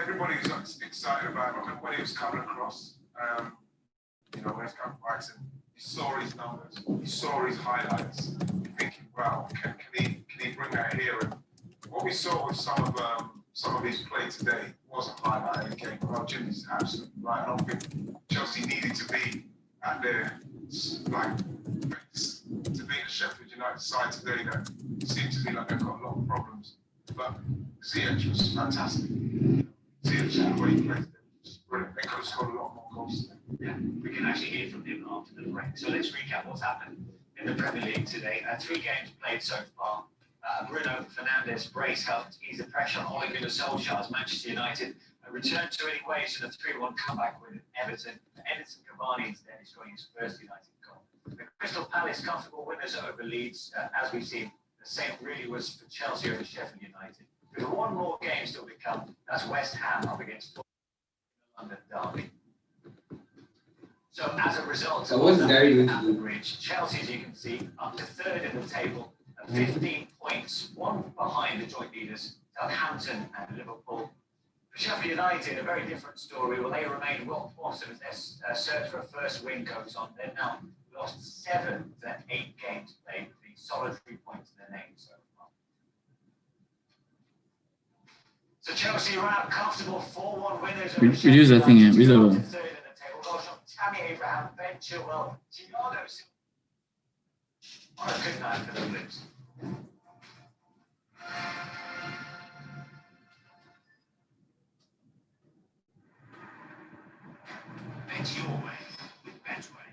everybody was excited about him when he was coming across. You know, when he's coming back, and you saw his numbers, you saw his highlights. You're thinking, wow, can he bring that here? And what we saw with some of his play today wasn't highlighted again. Well, Jimmy's absolutely right. I don't think Chelsea needed to be at their like to be a Sheffield United side today that seemed to be like they've got a lot of problems. But Ziyech was fantastic. Ziyech, the way he played, was brilliant. They could have scored a lot more goals. Yeah, we can actually hear from him after the break. So let's recap what's happened in the Premier League today. 3 games played so far. Bruno Fernandes' brace helped ease the pressure on Ole Gunnar Solskjaer's Manchester United. Returned to an equation of 3-1 comeback with Everton. Edinson Cavani instead is scoring his first United goal. The Crystal Palace comfortable winners over Leeds. As we've seen, the same really was for Chelsea over Sheffield United. With one more game still to come, that's West Ham up against the London derby. So as a result of the bridge, Chelsea, as you can see, up to 3rd in the table, 15 points, 1 behind the joint leaders, Southampton and Liverpool. For Sheffield United, a very different story. Well, they remain rock bottom as their search for a first win goes on. They've now lost 7 to 8 games played, with the solid 3 points in their name so far. So Chelsea are out comfortable 4-1 winners. Reduce that thing here. Visible. Tammy Abraham, Ben Chilwell, Thiago Silva. What a good night for the Blues. Bet your way with Betway.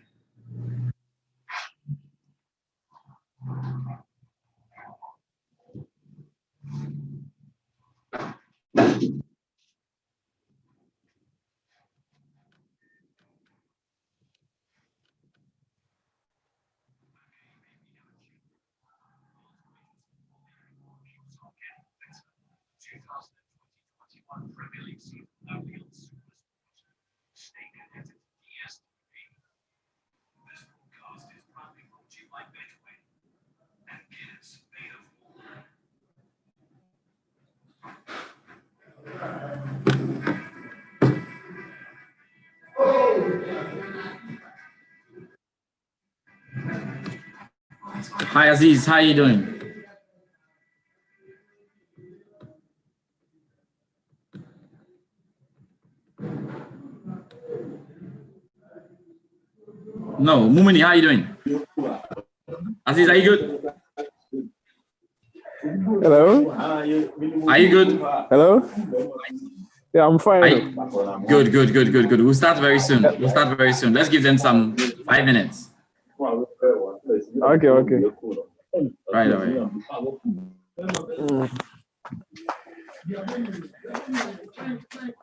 Premier League season only on SuperSport. Stay connected to DSTV. This broadcast is proudly brought to you by Betway and Guinness made of water. Hi Aziz, how are you doing? No, Mumini, how are you doing? Aziz, are you good? Hello? Are you good? Hello? Yeah, I'm fine. Good. We'll start very soon. Let's give them some 5 minutes. Okay. Right away.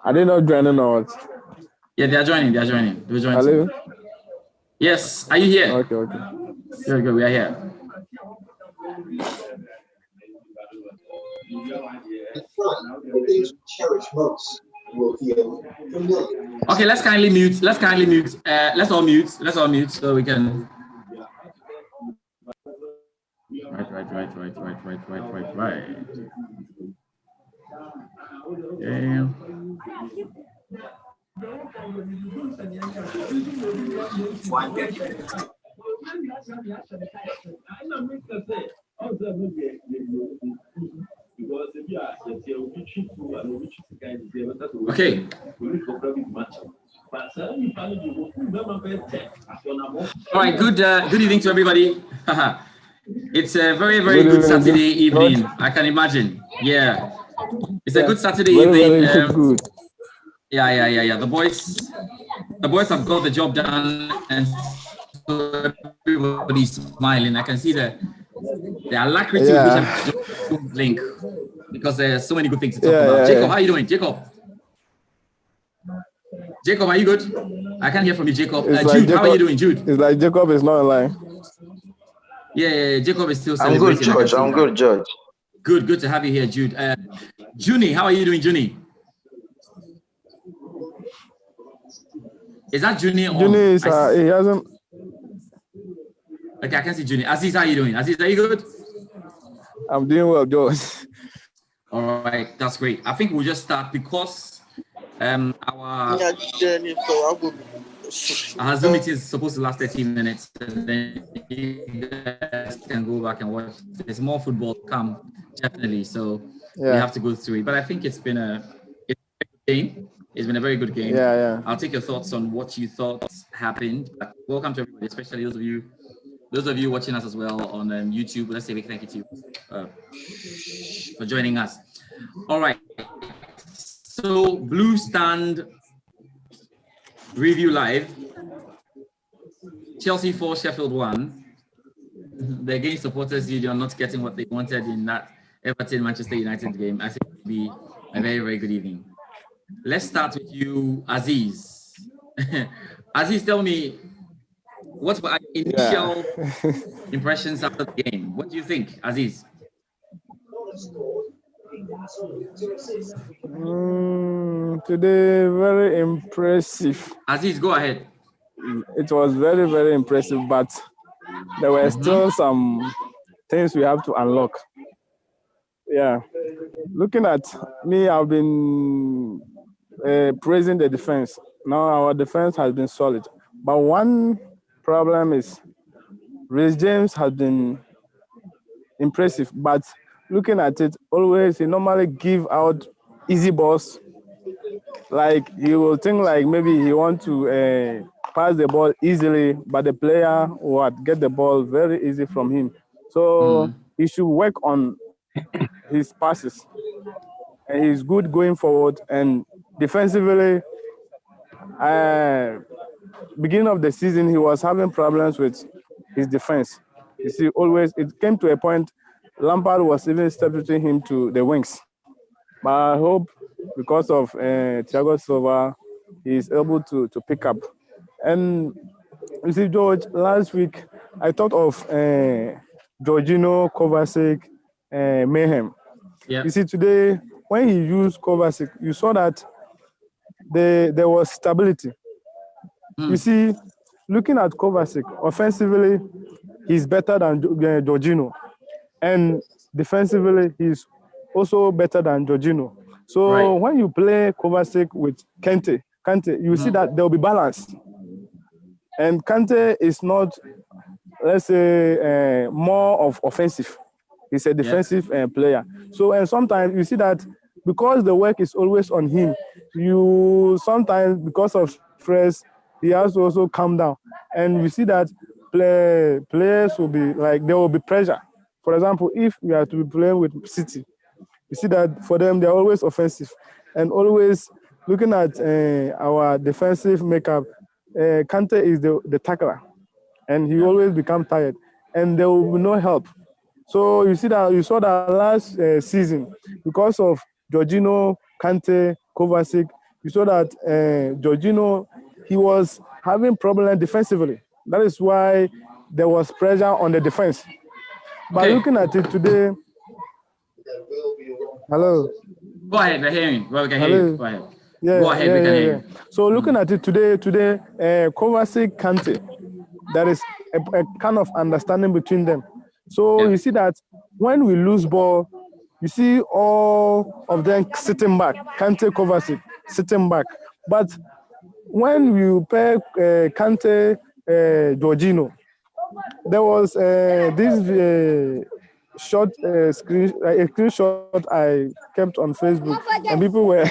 Are they not joining or what? Yeah, they're joining. Hello? Yes, are you here? Okay. Good, we are here. Okay, let's kindly mute. Let's all mute so we can. Right. Yeah. Okay. All right. Good evening to everybody. It's a very good Saturday evening. I can imagine. Yeah, it's a good Saturday evening. Good. Yeah. The boys have got the job done, and so everybody's smiling. I can see the alacrity with which I'm link, because there's so many good things to talk about. Jacob, how are you doing? Jacob, are you good? I can't hear from you, Jacob. Jude, how are you doing, Jude? It's like Jacob is not online. Yeah, Jacob is still celebrating. I'm good, George. Good to have you here, Jude. Junie, how are you doing, Junie? Is that Junie on? Junie is, he hasn't. Okay, I can see Junie. Aziz, how are you doing? Aziz, are you good? I'm doing well, George. All right, that's great. I think we'll just start because our Zoom meeting is supposed to last 30 minutes, and then you guys can go back and watch. There's more football to come, definitely. So we have to go through it. But I think it's been a good game. It's been a very good game. Yeah. I'll take your thoughts on what you thought happened. But welcome to everybody, especially those of you watching us as well on YouTube. Let's say a big thank you to you for joining us. All right. So BluesStand review live. Chelsea 4, Sheffield 1. The Against Supporters Union not getting what they wanted in that Everton-Manchester United game. I think it will be a very, very good evening. Let's start with you, Aziz. Aziz, tell me, what were your initial impressions after the game? What do you think, Aziz? Today, very impressive. Aziz, go ahead. It was very, very impressive, but there were still some things we have to unlock. Yeah. Looking at me, I've been praising the defense. Now our defense has been solid. But one problem is Reece James has been impressive, but looking at it, always he normally give out easy balls. Like he will think like maybe he want to pass the ball easily, but the player will get the ball very easy from him. So he should work on his passes. And he's good going forward. And defensively, beginning of the season, he was having problems with his defense. You see, always it came to a point Lampard was even substituting him to the wings. But I hope because of Thiago Silva, he is able to pick up. And you see, George, last week I thought of Jorginho, Kovacic, Mayhem. Yep. You see, today when he used Kovacic, you saw that there was stability. You see, looking at Kovacic, offensively, he's better than Jorginho. And defensively, he's also better than Jorginho. So when you play Kovacic with Kante, you see that there will be balance. And Kante is not, let's say, more of offensive. He's a defensive player. So, and sometimes you see that because the work is always on him, you sometimes, because of stress, he has to also calm down. And we see that players will be like, there will be pressure. For example, if we are to be playing with City, you see that for them, they're always offensive. And always looking at our defensive makeup, Kante is the tackler. And he always becomes tired. And there will be no help. So you saw that last season, because of Jorginho, Kante, Kovacic, you saw that Jorginho, he was having problems defensively. That is why there was pressure on the defense. But looking at it today, hello. Go ahead, we're hearing. Well, we can hear you. Go ahead. Yeah, go ahead, we can hear you. So looking at it today, Kovacic, Kante, there is a kind of understanding between them. So you see that when we lose ball, you see all of them sitting back. Kante, Kovacic sitting back. But when you pair Kante, Jorginho, there was this short screenshot I kept on Facebook, and people were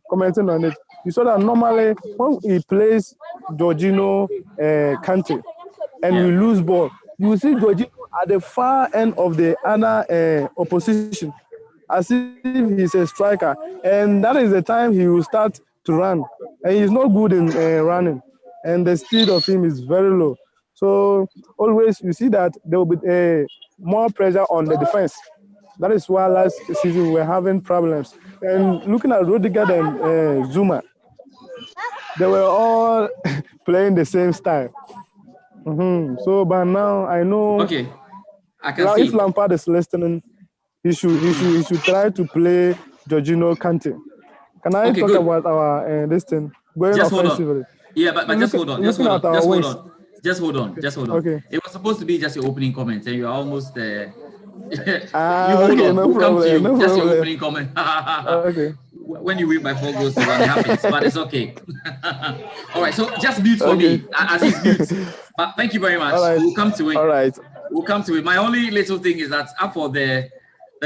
commenting on it. You saw that normally when he plays Jorginho, Kante, and we lose ball, you see Jorginho at the far end of the other opposition, as if he's a striker, and that is the time he will start to run, and he's not good in running, and the speed of him is very low. So always you see that there will be more pressure on the defense. That is why last season we were having problems. And looking at Rudiger and Zuma, they were all playing the same style. So, but now I know. Okay, I can see. If Lampard is listening, he should try to play Jorginho, Kante. Can I talk about our this thing going just offensively? Hold on. Yeah, but just hold on. Just hold on. Okay. It was supposed to be just your opening comments, and you're almost hold okay, on. no We'll come to problem, you. no Just your problem. opening comment. Okay, When you win by 4 goals to 1, it happens, but it's okay. All right, so just mute for okay. me. Aziz, mute. But thank you very much. All right, We'll come to it. all right. We'll come to it. My only little thing is that for the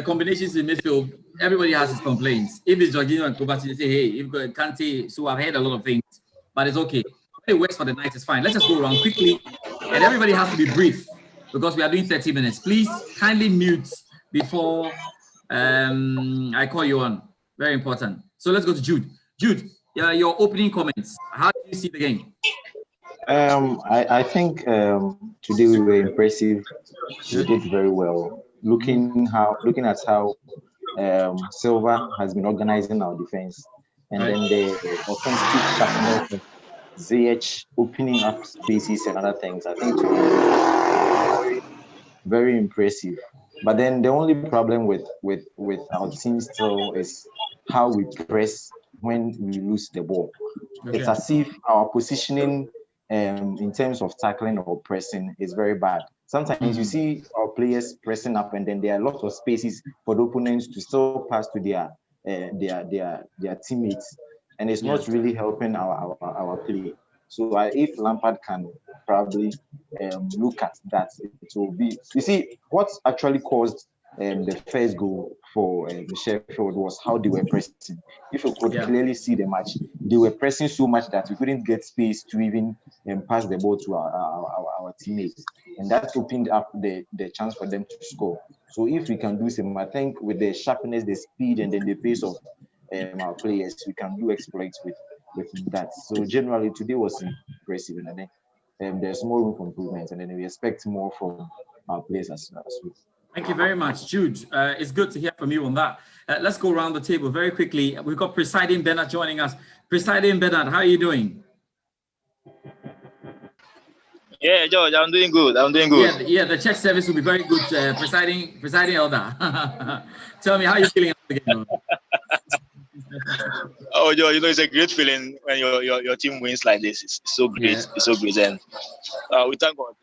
combinations in midfield, everybody has his complaints. If it's Jorginho and Kovacic, they say, hey, if Kante, so I've heard a lot of things, but it's okay. When it works for the night, it's fine. Let's just go around quickly, and everybody has to be brief because we are doing 30 minutes. Please kindly mute before I call you on. Very important. So let's go to Jude. Jude, your opening comments. How do you see the game? I think today we were impressive. We did very well. Looking at how Silva has been organizing our defense, and then the offensive sharpness of ZH opening up spaces and other things. I think today was very, very impressive. But then the only problem with our team still is how we press when we lose the ball. Okay. It's as if our positioning in terms of tackling or pressing is very bad. Sometimes you see our players pressing up, and then there are a lot of spaces for the opponents to still pass to their teammates, and it's not really helping our play. So if Lampard can probably look at that, it will be. You see, what actually caused the first goal for Sheffield was how they were pressing. If you could clearly see the match, they were pressing so much that we couldn't get space to even pass the ball to our teammates, and that opened up the chance for them to score. So if we can do some, I think with the sharpness, the speed, and then the pace of our players, we can do exploits with that. So generally, today was impressive, and I think there's more room for improvement, and then we expect more from our players as well. Thank you very much, Jude. It's good to hear from you on that. Let's go around the table very quickly. We've got Presiding Bernard joining us. Presiding Bernard, how are you doing? Yeah, George, I'm doing good. I'm doing good. Yeah, the church service will be very good. Presiding elder. Tell me, how are you feeling after the game? Oh, George, it's a great feeling when your team wins like this. It's so great. Yeah. It's so great. And we thank God.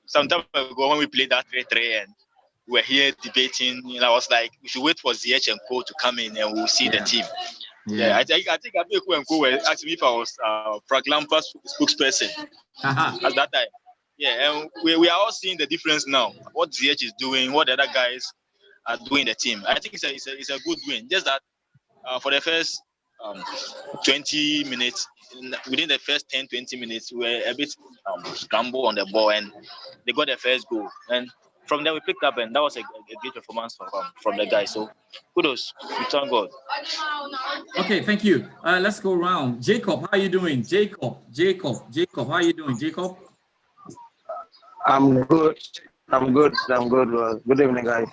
Some time ago when we played that 3-3 and we were here debating, I was like, we should wait for ZH and Co to come in and we'll see the team. Yeah, I think Abiyaku and Co were asking me if I was Frank Lampard's spokesperson at that time. Yeah, and we are all seeing the difference now. What ZH is doing, what the other guys are doing in the team. I think it's a good win. Just that for the first 20 minutes, within the first 10-20 minutes, we were a bit scrambled on the ball, and they got the first goal. And from there we picked up, and that was a great performance from the guys. So kudos, we thank God. Okay, thank you. Let's go around. Jacob, how are you doing? Jacob, how are you doing? Jacob? I'm good. Good evening, guys.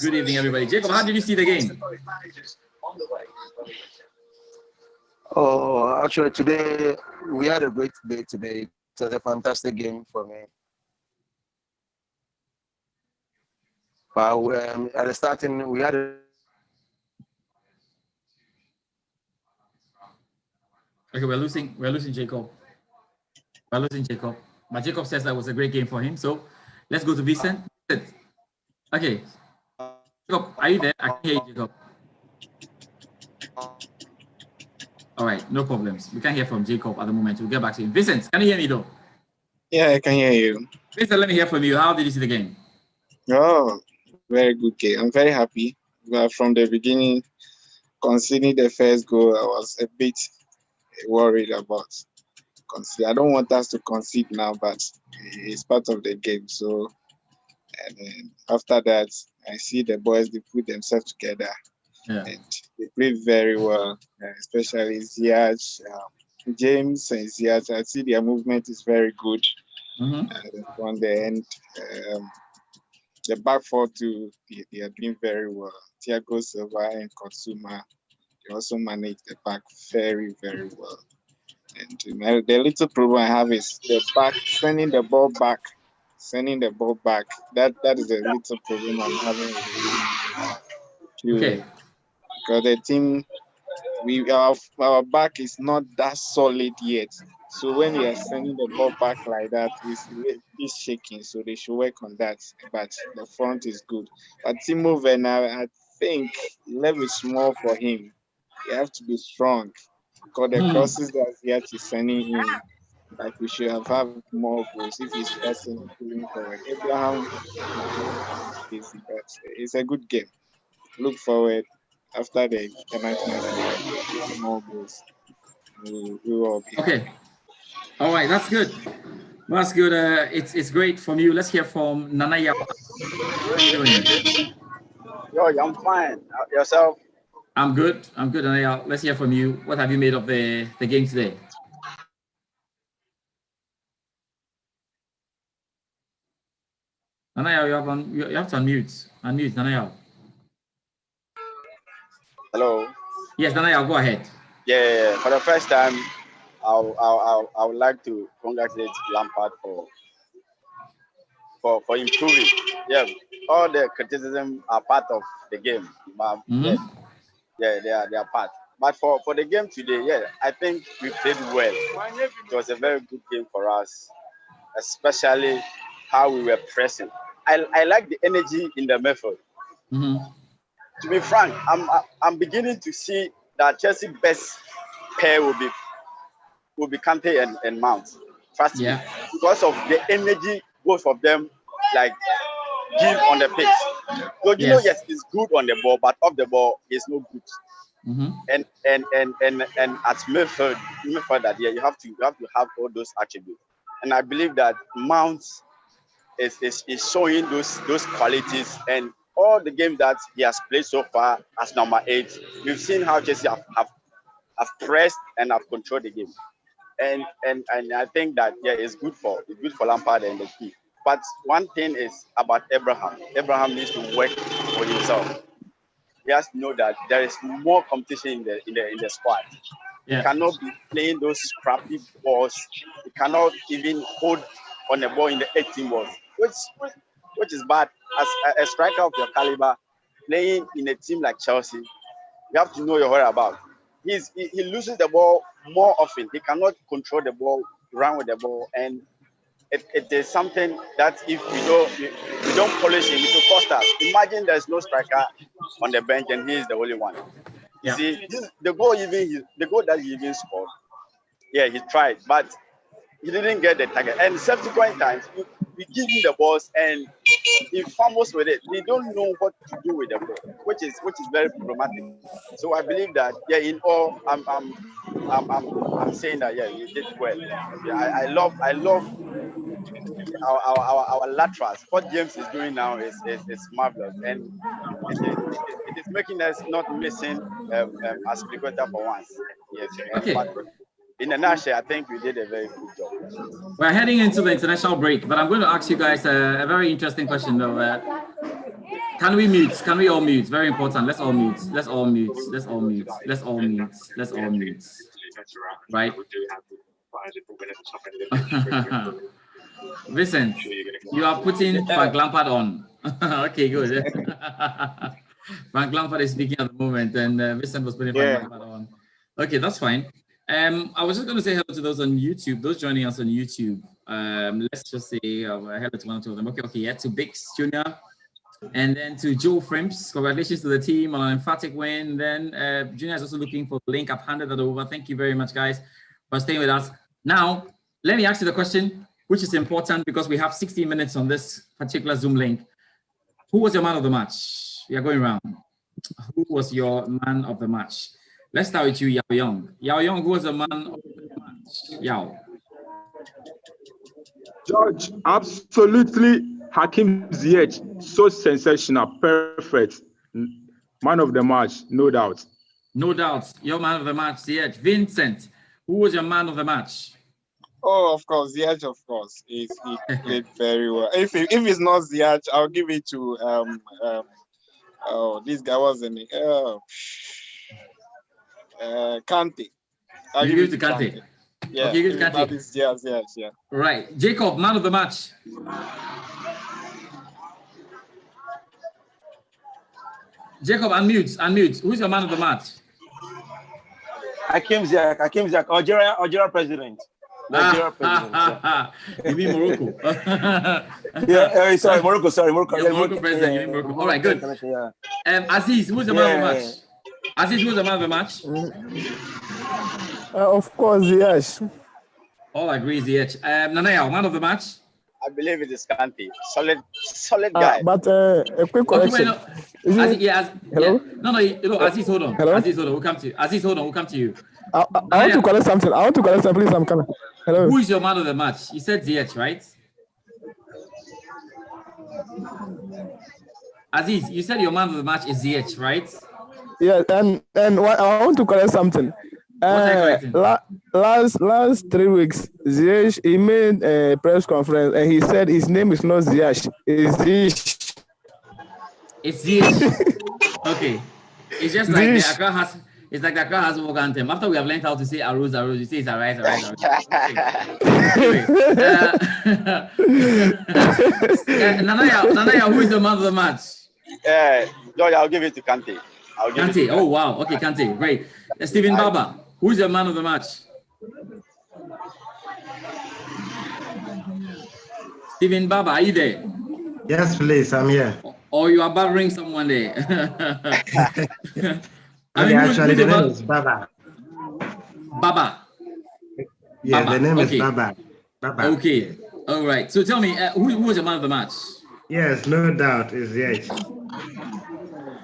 Good evening, everybody. Jacob, how did you see the game? Oh, actually, today we had a great day today. It was a fantastic game for me. But at the starting, we had a... Okay, we're losing Jacob. We're losing Jacob. But Jacob says that was a great game for him. So let's go to Vincent. Okay. Jacob, are you there? I can hear you, Jacob. All right, no problems. We can't hear from Jacob at the moment. We'll get back to him. Vincent, can you hear me though? Yeah, I can hear you. Vincent, let me hear from you. How did you see the game? Oh, very good game. I'm very happy. But from the beginning, conceding the first goal, I was a bit worried about. I don't want us to concede now, but it's part of the game. So, and then after that, I see the boys, they put themselves together. Yeah. And they played very well, especially Ziyech, James and Ziyech. I see their movement is very good. On the end, the back four too, they are doing very well. Thiago Silva and Kosuma, they also manage the back very, very well. And the little problem I have is the back, sending the ball back. That is a little problem I'm having with the team. Because the team, our back is not that solid yet. So when they are sending the ball back like that, it's shaking. So they should work on that. But the front is good. But Timo Werner, I think level is small for him. You have to be strong because the crosses that Ziyech is sending in, like we should have had more goals if he's pressing and pulling forward. Abraham is easy, but it's a good game. Look forward after the penalty shootout, more goals. We will all be happy. Okay. All right, that's good. That's good. It's great from you. Let's hear from Nanaya. How are you doing? Yo, I'm fine. Yourself? I'm good. I'm good, Nanaya. Let's hear from you. What have you made of the game today? Nanaya, you have to unmute. Unmute, Nanaya. Hello. Yes, Nanaya, go ahead. Yeah, for the first time, I would like to congratulate Lampard for improving. Yeah, all the criticism are part of the game. But they are part. But for the game today, yeah, I think we played well. It was a very good game for us, especially how we were pressing. I like the energy in the method. To be frank, I'm beginning to see that Chelsea best pair will be Kante and Mount. Trust me, because of the energy both of them like give on the pitch. So you know, yes, it's good on the ball, but off the ball, it's no good. And at midfield that you have to have all those attributes. And I believe that Mount is showing those qualities, and all the games that he has played so far as number 8, we've seen how Chelsea have pressed and have controlled the game. And I think that it's good for Lampard and the team. But one thing is about Abraham. Abraham needs to work for himself. He has to know that there is more competition in the squad. He cannot be playing those scrappy balls. He cannot even hold on the ball in the 18 balls, which is bad. As a striker of your caliber, playing in a team like Chelsea, you have to know your whereabouts. He loses the ball more often. He cannot control the ball, run with the ball, and it is something that if we don't polish him, it will cost us. Imagine there's no striker on the bench and he is the only one. You see, the goal that he even scored, he tried, but he didn't get the target. And subsequent times, we give him the balls and he fumbles with it. They don't know what to do with the ball, which is very problematic. So I believe that in all, I'm saying that he did well. I love our laterals. What James is doing now is marvelous, and it is making us not missing Aspilicueta for once. Yes. Okay. But in a nutshell, I think we did a very good job. We're heading into the international break, but I'm going to ask you guys a very interesting question though. Can we mute? Can we all mute? Very important. Let's all mute. Let's all mute. Let's all mute. Let's all mute. Let's all mute. Right? Vincent, you are putting Frank Lampard on. Okay, good. Frank Lampard is speaking at the moment, and Vincent was putting Frank Lampard on. Okay, that's fine. I was just going to say hello to those on YouTube, those joining us on YouTube. Let's just say hello to one or two of them. Okay, to Bix Jr. And then to Joe Frimps. Congratulations to the team on an emphatic win. Then Junior is also looking for the link. I've handed that over. Thank you very much, guys, for staying with us. Now, let me ask you the question, which is important because we have 60 minutes on this particular Zoom link. Who was your man of the match? We are going around. Who was your man of the match? Let's start with you, Yao Young. Yao Young, who was the man of the match? Yao. George, absolutely. Hakim Ziyech, so sensational, perfect. Man of the match, no doubt. No doubt. Your man of the match, Ziyech. Vincent, who was your man of the match? Oh, of course, Ziyech, of course. He played very well. If it's not Ziyech, I'll give it to this guy was in Kante. I'll give it to Kante. Yeah, okay, give it to Kante. Yeah. Right. Jacob, man of the match. Jacob, unmute. Who's your man of the match? Hakim Ziyech, Algeria president. Nigeria president. You mean Morocco? Yeah, sorry, Morocco. Sorry, Morocco. Yeah, Morocco president. You mean Morocco? All right, good. Aziz, who's the man of the match? Aziz, who's the man of the match? Of course, yes. All agree, Ziyech. Nanaya, man of the match? I believe it is Kante. Solid guy. But a quick correction. Hello? No, Aziz, hold on. Hello? Aziz, hold on. We'll come to you. Aziz, hold on. We'll come to you. I want to correct something. Please, I'm coming. Hello? Who is your man of the match? You said Ziyech, right? Aziz, you said your man of the match is Ziyech, right? Yeah, and I want to correct something. Last 3 weeks, Ziyech, he made a press conference and he said his name is not Ziyech, it's Ziyech. It's Ziyech. Okay. It's just like the Accra has. It's like the Accra has vocal anthem. After we have learned how to say Aruz, you say it's Arise. Anyway, Nanaya, who is the man of the match? George, I'll give it to Kante. Kante. Oh wow. Okay, Kante. Great. Stephen Baba, who is the man of the match? Stephen Baba, are you there? Yes, please. I'm here. Or you are bothering someone there? Actually, the name is Baba. Baba. Yeah, Baba. The name is Baba. Baba. Okay. All right. So tell me, who was the man of the match? Yes, no doubt, is Ziyech.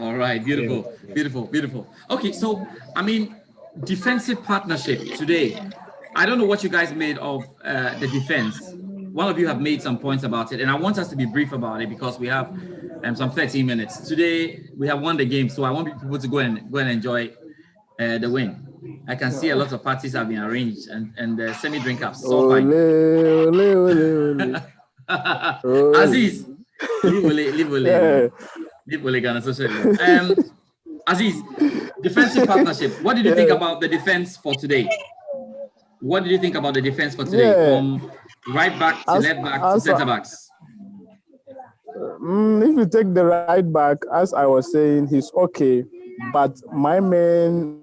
All right. Beautiful. Yeah. Beautiful. Okay. So, I mean, defensive partnership today. I don't know what you guys made of the defense. One of you have made some points about it, and I want us to be brief about it because we have some 13 minutes. Today, we have won the game, so I want people to go and enjoy the win. I can see a lot of parties have been arranged and semi-drink ups. So fine. Aziz, leave Ole Ghana social. Aziz, defensive partnership. What did you think about the defense for today? From right back to left back to centre backs? If you take the right back, as I was saying, he's okay. But my main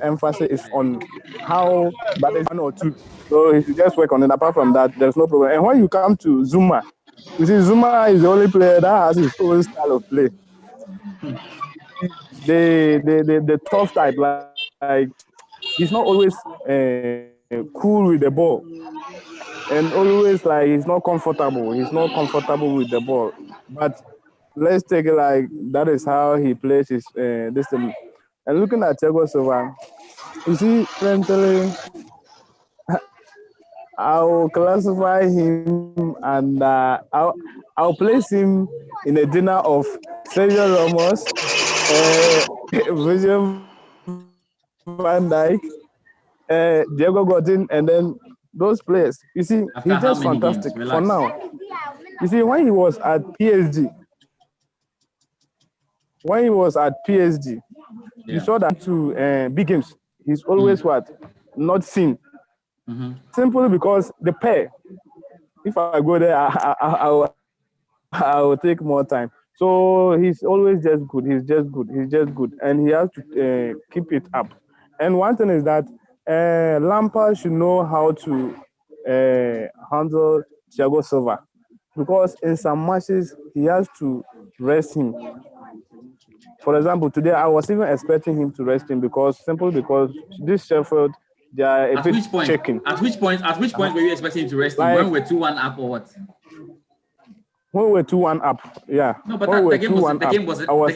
emphasis is on how that is 1 or 2. So he should just work on it. Apart from that, there's no problem. And when you come to Zuma, you see, Zuma is the only player that has his own style of play. The tough type, like he's not always cool with the ball, and always like he's not comfortable. He's not comfortable with the ball. But let's take it like that is how he plays his this thing. And looking at Thiago Silva, you see, mentally, I'll classify him and I'll place him in a dinner of Sergio Ramos, Virgil van Dijk, Diego Godin, and then those players. You see, he's just fantastic for now. You see, when he was at PSG, you saw that to big games, he's always not seen. Simply because the pair, if I go there, I will take more time. So he's always just good. He's just good. And he has to keep it up. And one thing is that Lampard should know how to handle Thiago Silva. Because in some matches, he has to rest him. For example, today I was even expecting him to rest him because this Sheffield, they are a bit checking. At which point were you expecting him to rest him? When we're 2-1 up or what? When we're 2-1 up, yeah. No, but the game wasn't over.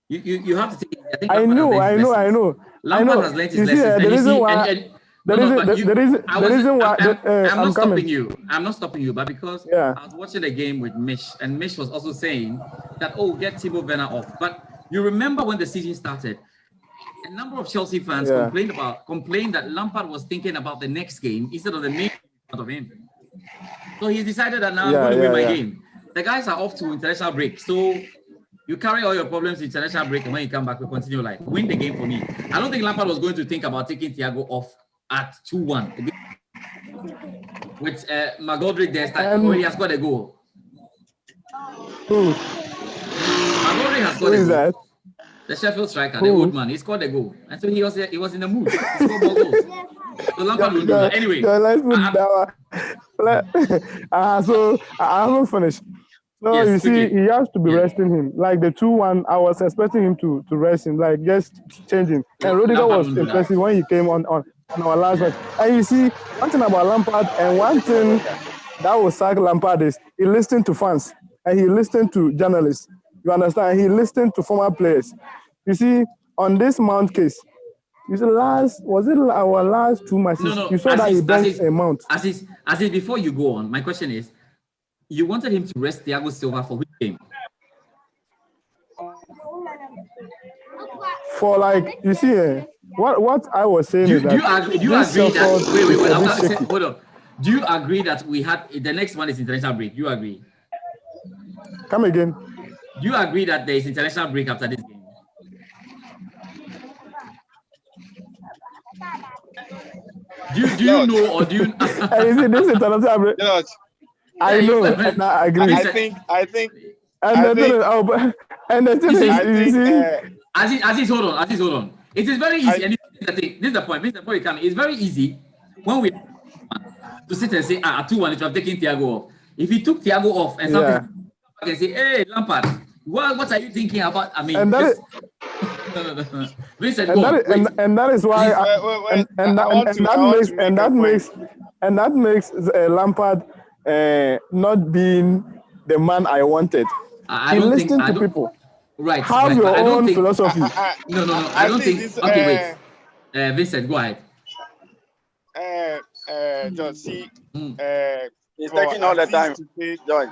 You have to take. I know. Lampard has learned his lessons. I'm not stopping you, but because I was watching the game with Mish, and Mish was also saying that, get Timo Werner off. But you remember when the season started, a number of Chelsea fans complained that Lampard was thinking about the next game instead of the main part of him. So he decided that now I'm going to win my game. The guys are off to international break, so you carry all your problems to international break, and when you come back, we continue like win the game for me. I don't think Lampard was going to think about taking Thiago off at 2-1 with McGoldrick there. He has got a goal. McGoldrick has got a goal. The Sheffield striker, the old man, he scored a goal. And so he was in the mood. He scored more goals. So Lampard will do that. Anyway. Let's put that one. So I haven't finished. So yes, you see, quickly. he has to be resting him. Like the 2-1, I was expecting him to rest him, like just change him. And Rudiger was impressive when he came on our last match. And you see, one thing about Lampard and one thing that will sack Lampard is he listened to fans and he listened to journalists. You understand? He listened to former players. You see, on this Mount case, you see, our last 2 matches? No. You saw that he benched a Mount. As is, before you go on, my question is, you wanted him to rest Thiago Silva for which game? For like, you see, what I was saying is that do you agree that hold on. Do you agree that we had the next one is international break? Do you agree? Come again. Do you agree that there is international break after this game? Do you know or do you? Is it this international break? I know, and I agree. I think. And the thing is, you see, Aziz, hold on. It is very easy. And this is the point. It's very easy when we to sit and say, 2-1, it would have taken Thiago off. If he took Thiago off and something, can say, hey, Lampard, what are you thinking about? I mean, and that is, no. Vincent, and that is why, that makes Lampard not being the man I wanted. He listened to people. Right. Have your own philosophy. No. I don't think. Okay, wait. Vincent, go ahead. Just see. He's taking all the time. George.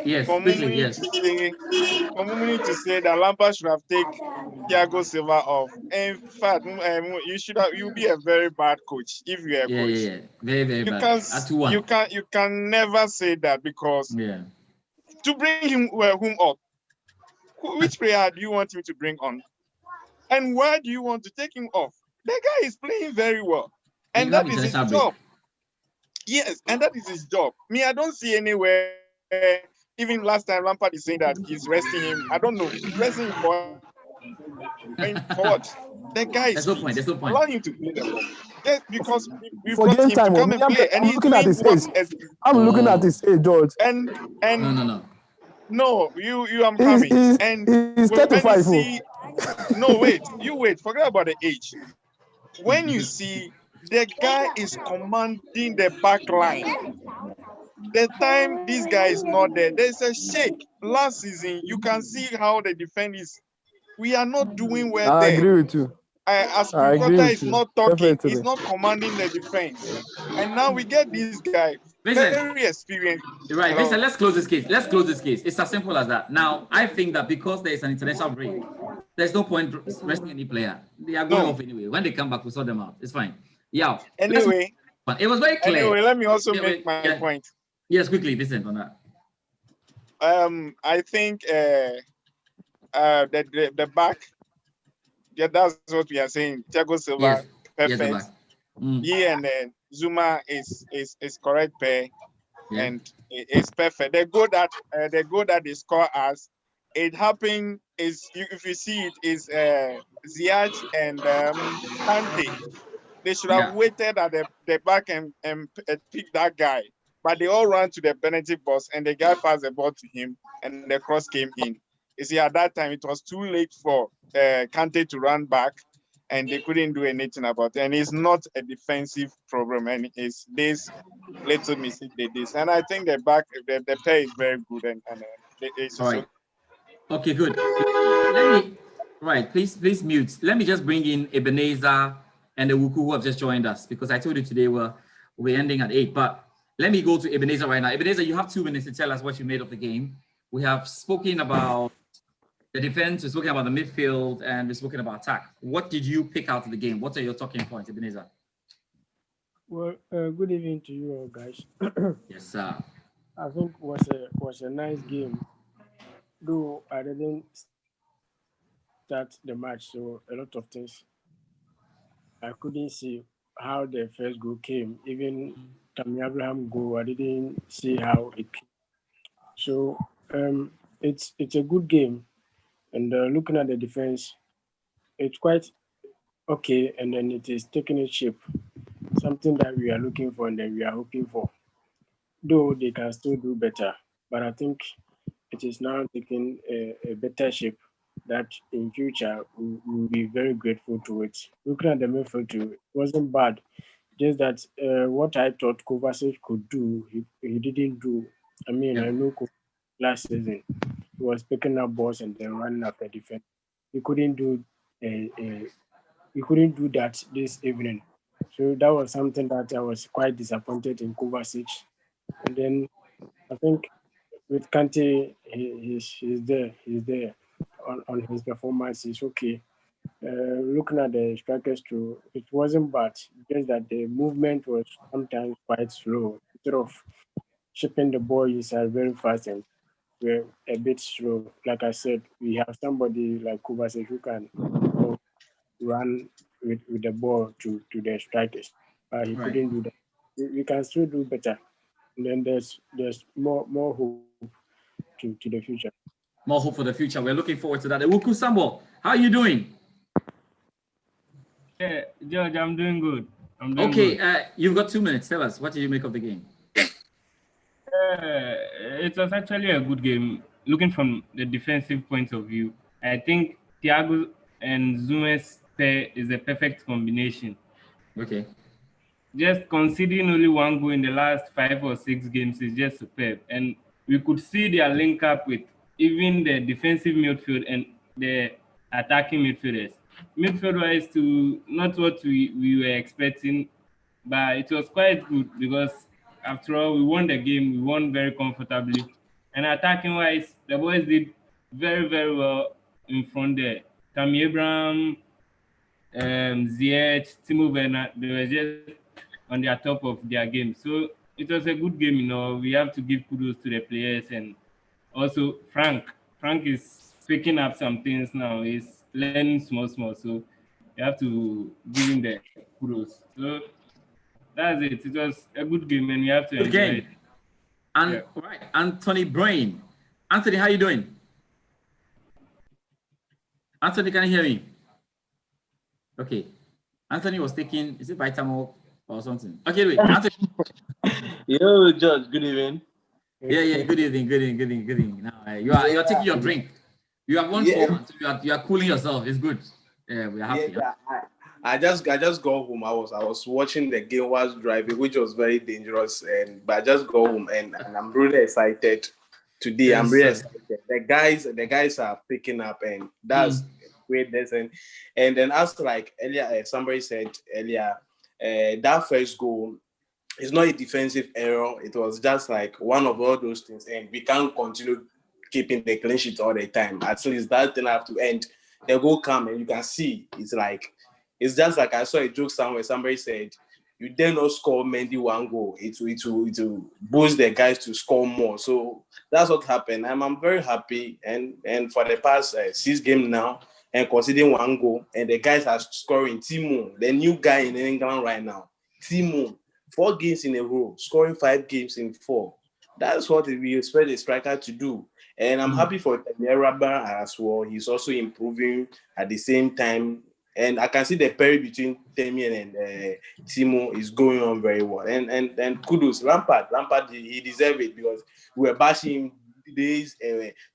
Yes, for quickly, yes. For Mumuni to say that Lampard should have taken Thiago Silva off. In fact, you'll be a very bad coach if you're a coach. Yeah. Very bad. You can never say that because to bring him up, which player do you want him to bring on? And why do you want to take him off? The guy is playing very well. And that is his job. Yes, and that is his job. Me, I don't see anywhere. Even last time Lampard is saying that he's resting him. I don't know. Resting him for what? The guy is. There's no point. Allow him to play the ball. Just because we for brought game him time, to come and play, and he's looking at his age. I'm looking at his age, George. And no. No, you I'm coming. He's 35. No, wait. You wait. Forget about the age. When you see the guy is commanding the back line. The time this guy is not there, there's a shake. Last season, you can see how the defense is. We are not doing well there. I agree with you. Aspilicueta is not talking. Definitely. He's not commanding the defense. And now we get this guy, very experienced. Right, Listen, let's close this case. It's as simple as that. Now, I think that because there is an international break, there's no point resting any player. They are going off anyway. When they come back, we'll sort them out. It's fine. Yeah. Anyway. But it was very clear. Anyway, let me also make my point. Yes, quickly, Vincent, on that. I think the back, that's what we are saying. Thiago Silva, perfect. And then Zuma is correct pair, and it's perfect. The goal that they score us, it happened is if you see it is Ziyech and Kante. They should have waited at the back and picked that guy. But they all ran to the penalty box and the guy passed the ball to him and the cross came in. You see, at that time, it was too late for Kante to run back and they couldn't do anything about it. And it's not a defensive problem. And it's this little mistake they did. And I think the pair is very good. And it's all right. Okay, good. Please mute. Let me just bring in Ebenezer and the Wuku who have just joined us because I told you today we're ending at 8. But let me go to Ebenezer right now. Ebenezer, you have 2 minutes to tell us what you made of the game. We have spoken about the defense, we're spoken about the midfield, and we're spoken about attack. What did you pick out of the game? What are your talking points, Ebenezer? Well, good evening to you all, guys. Yes, sir. I think it was a nice game, though I didn't start the match, so a lot of things I couldn't see how the first goal came. Even Tammy Abraham goal, I didn't see how it came. So it's a good game. And looking at the defense, it's quite okay, and then it is taking its shape, something that we are looking for and then we are hoping for. Though they can still do better, but I think it is now taking a better shape that in future we will be very grateful to it. Looking at the midfield too, it wasn't bad. Just that what I thought Kovacic could do, he didn't do. I mean, I know last season he was picking up balls and then running after defense. He couldn't do he couldn't do that this evening. So that was something that I was quite disappointed in Kovacic. And then I think with Kante, he's there on his performance. He's okay. Looking at the strikers too, it wasn't bad. Just that the movement was sometimes quite slow. Instead of shipping the ball inside very fast and we're a bit slow. Like I said, we have somebody like Kovacic who can run with the ball to the strikers. He couldn't do that. We can still do better. And then there's more hope to the future. More hope for the future. We're looking forward to that. Ewuku Sambo, how are you doing? Yeah, George, I'm doing good. Okay, you've got 2 minutes. Tell us, what did you make of the game? It was actually a good game. Looking from the defensive point of view, I think Thiago and Zume's pair is a perfect combination. Okay. Just conceding only one goal in the last 5 or 6 games is just superb. And we could see their link up with even the defensive midfield and the attacking midfielders. Midfield-wise, to not what we were expecting, but it was quite good because after all, we won the game. We won very comfortably. And attacking-wise, the boys did very, very well in front there. Tammy Abraham, Ziyech, Timo Werner, they were just on their top of their game. So it was a good game, We have to give kudos to the players and also Frank. Frank is picking up some things now. He's learning small. So you have to give him the kudos. So that's it. It was a good game and we have to enjoy it. And right, Anthony Brain. Anthony, how you doing? Anthony, can you hear me? Okay. Anthony was taking, is it Vitamol or something? Okay, wait. Anthony. Yo, George, good evening. Yeah, good evening. Now, you are taking your drink. You have 1-4, so you are cooling yourself. It's good. Yeah, we are happy. Yeah, I just got home. I was watching the game while driving, which was very dangerous. But I just got home and I'm really excited today. Yes, I'm really sir. excited. The guys are picking up, and that's great. And then as like earlier, somebody said earlier, that first goal is not a defensive error. It was just like one of all those things, and we can't continue keeping the clean sheet all the time. At least that thing have to end. The goal come and you can see it's just like I saw a joke somewhere. Somebody said, "You dare not score Mendy one goal. It will boost the guys to score more." So that's what happened. I'm very happy. And for the past 6 games now, and considering one goal, and the guys are scoring. Timo, the new guy in England right now, Timo, 4 games in a row, scoring 5 games in 4. That's what we expect a striker to do. And I'm happy for Rabba as well. He's also improving at the same time. And I can see the pair between Temi and Timo is going on very well. And kudos, Lampard, he deserves it because we were bashing days,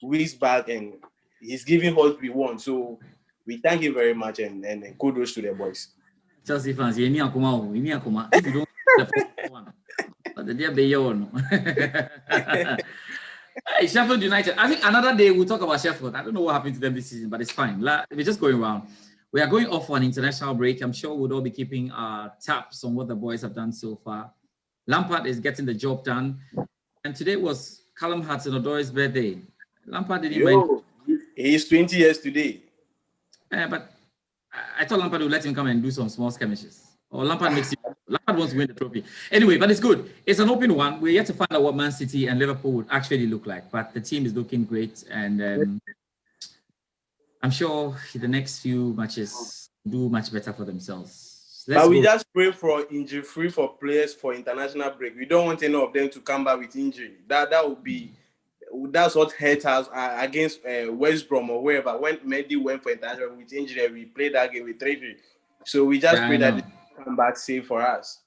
weeks back, and he's giving what we want. So we thank him very much and kudos to the boys. Chelsea fans, you need to come. If you don't, the first one, but the day be on. Hey, Sheffield United. I think another day we'll talk about Sheffield. I don't know what happened to them this season, but it's fine. We're just going around. We are going off for an international break. I'm sure we'll all be keeping tabs on what the boys have done so far. Lampard is getting the job done. And today was Callum Hudson-Odoi's birthday. Lampard didn't mind. He's 20 years today. But I thought Lampard would let him come and do some small skirmishes. Or Lampard wants to win the trophy. Anyway, but it's good. It's an open one. We're yet to find out what Man City and Liverpool would actually look like. But the team is looking great. And I'm sure the next few matches do much better for themselves. But we just pray for injury-free for players for international break. We don't want any of them to come back with injury. That would be that's what hurt us against West Brom or wherever. When Mendy went for international with injury, we played that game with 3-3. So we just pray that it come back safe for us.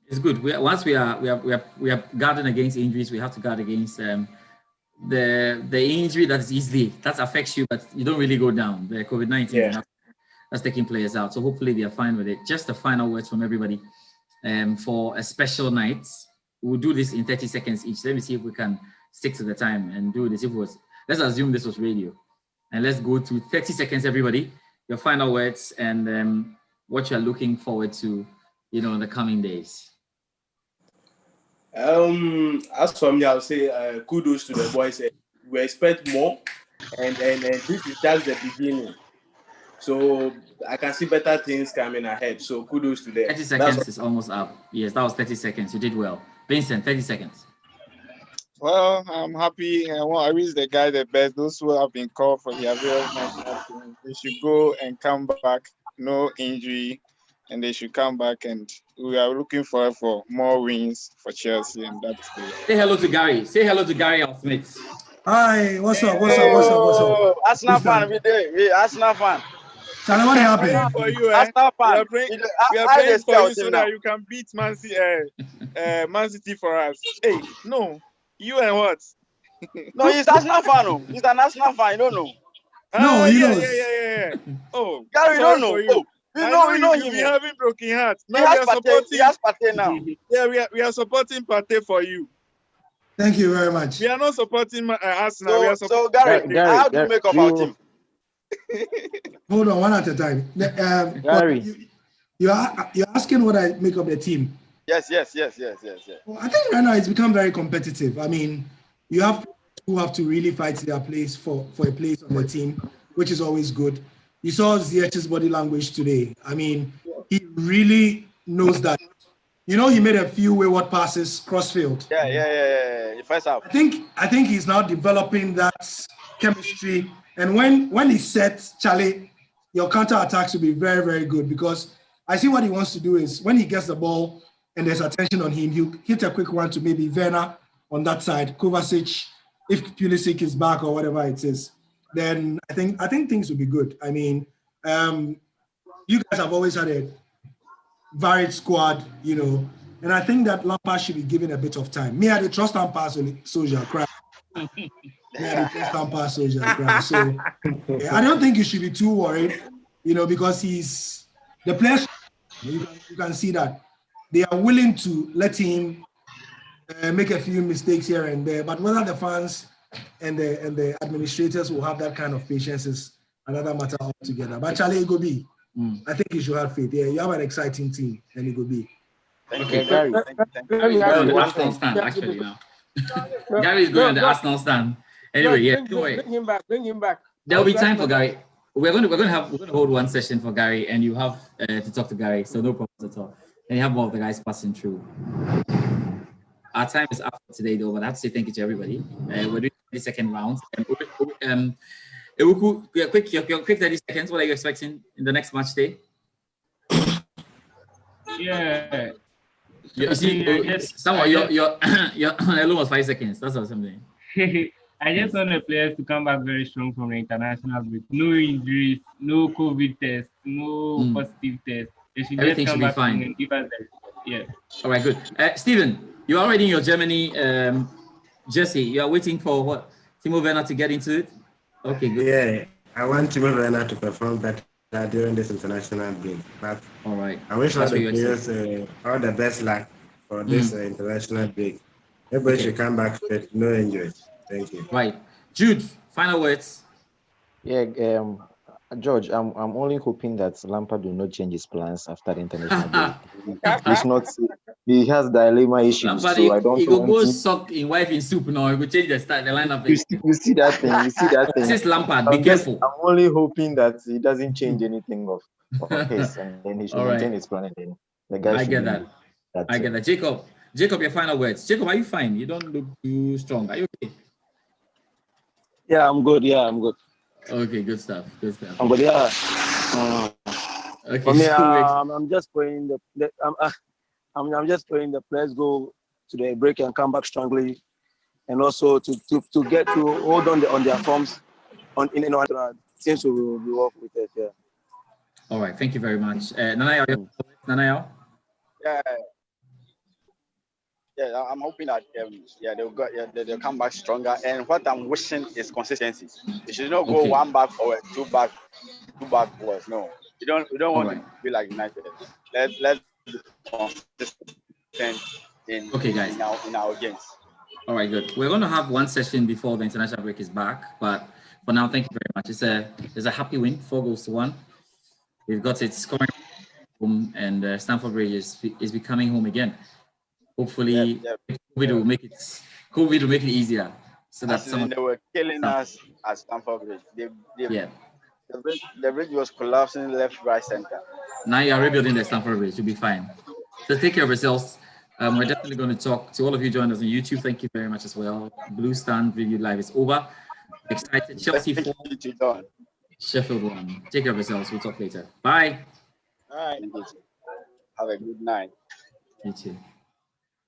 It's good. Once we are guarding against injuries, we have to guard against the injury that affects you, but you don't really go down. The COVID-19 that's taking players out. So hopefully they are fine with it. Just the final words from everybody for a special night. We'll do this in 30 seconds each. Let me see if we can stick to the time and do this. Let's assume this was radio, and let's go to 30 seconds, everybody. Your final words and what you're looking forward to, in the coming days. As for me, I'll say kudos to the boys. We expect more, and this is just the beginning. So I can see better things coming ahead. So kudos to them. 30 seconds is almost up. Yes, that was 30 seconds. You did well. Vincent, 30 seconds. Well, I'm happy. I wish the guy the best. Those who have been called for their various national teams, they should go and come back, no injury, and they should come back. And we are looking forward for more wins for Chelsea. And that's it. Say hello to Gary. Say hello to Gary Smith. Hi, what's up? Arsenal fan, we Arsenal fan. Charlie, what happened? For you, Arsenal fan. We are praying for you so that you can beat Man City for us. Hey, no, you and what? No, he's Arsenal fan. No, he's an Arsenal fan. You don't know. No, he knows. Yeah. Oh, Gary, you don't know. We know him. We having broken hearts. He has Partey now. Yeah, we are supporting Partey for you. Thank you very much. We are not supporting Arsenal. So Gary, how do you make up our team? Hold on, one at a time. Gary, you're asking what I make of the team. Yes. Well, I think right now it's become very competitive. I mean, you have who have to really fight their place for a place on the team, which is always good. You saw Ziyech's body language today. I mean, he really knows that. He made a few wayward passes crossfield. Yeah. First half. I think he's now developing that chemistry. And when he sets Charlie, your counter attacks will be very, very good, because I see what he wants to do is when he gets the ball and there's attention on him, he'll hit a quick one to maybe Werner on that side, Kovacic, if Pulisic is back or whatever it is. Then I think things will be good. I mean, you guys have always had a varied squad, and I think that Lampard should be given a bit of time. Me, I trust Lampard Solskjaer crap. So I don't think you should be too worried, because he's the players. You can see that they are willing to let him make a few mistakes here and there. But whether the fans and the administrators will have that kind of patience is another matter altogether. But Charlie, it will be. I think you should have faith. Yeah, you have an exciting team, and it will be. Thank you, Gary. Gary is going on the Arsenal stand, actually, now. Gary is going on the Arsenal stand. Anyway, Bring him back. There will be time for Gary. We're going to hold one session for Gary, and you have to talk to Gary, so no problems at all. And you have more of the guys passing through. Our time is up for today, though, but I have to say thank you to everybody. We're doing the second round. Your quick 30 seconds. What are you expecting in the next match day? Yeah. You see, someone you're almost 5 seconds. That's what I'm saying. I just want the players to come back very strong from the international break. No injuries, no COVID test, no positive test. They should Everything just come should be back fine. and give us that. Yeah. All right, good. Stephen, you're already in your Germany jersey. You are waiting for what? Timo Werner to get into it? Okay, good. Yeah, I want Timo Werner to perform better during this international break. But all right, I wish all the players all the best luck for this international break. Everybody should come back fit, no injuries. Thank you. Right, Jude. Final words. Yeah, George, I'm only hoping that Lampard will not change his plans after the international break. He's not. He has dilemma issues, Lampard, so I don't. He will go suck in wife in soup now. He will change the lineup. You see that thing. This is Lampard. Be careful. I'm only hoping that he doesn't change anything of his, and then he should maintain his plan. And then the guy. I get that. I get that. Jacob, your final words. Jacob, are you fine? You don't look too strong. Are you okay? Yeah, I'm good. Okay, good stuff. But yeah, okay, for me, I'm just praying I'm just praying the players go to the break and come back strongly, and also to get to hold on their forms teams will work with it. Yeah. All right, thank you very much. Nanayo? Yeah, yeah, I'm hoping that they'll come back stronger. And what I'm wishing is consistency. It should not go one back forward, two backwards. No, we don't want to be like United. Let's be consistent in our games. All right, good. We're going to have one session before the international break is back, but for now, thank you very much. It's a happy win, 4-1. We've got it scoring home, and Stamford Bridge is becoming home again. Hopefully, COVID will make it easier, so that they were killing us at Stamford Bridge. The bridge was collapsing left, right, center. Now you are rebuilding the Stamford Bridge. You'll be fine. So take care of yourselves. We're definitely going to talk to all of you joined us on YouTube. Thank you very much as well. BluesStand Review Live is over. Excited. Chelsea 4, Sheffield 1. Take care of yourselves. We'll talk later. Bye. All right. Have a good night. You too.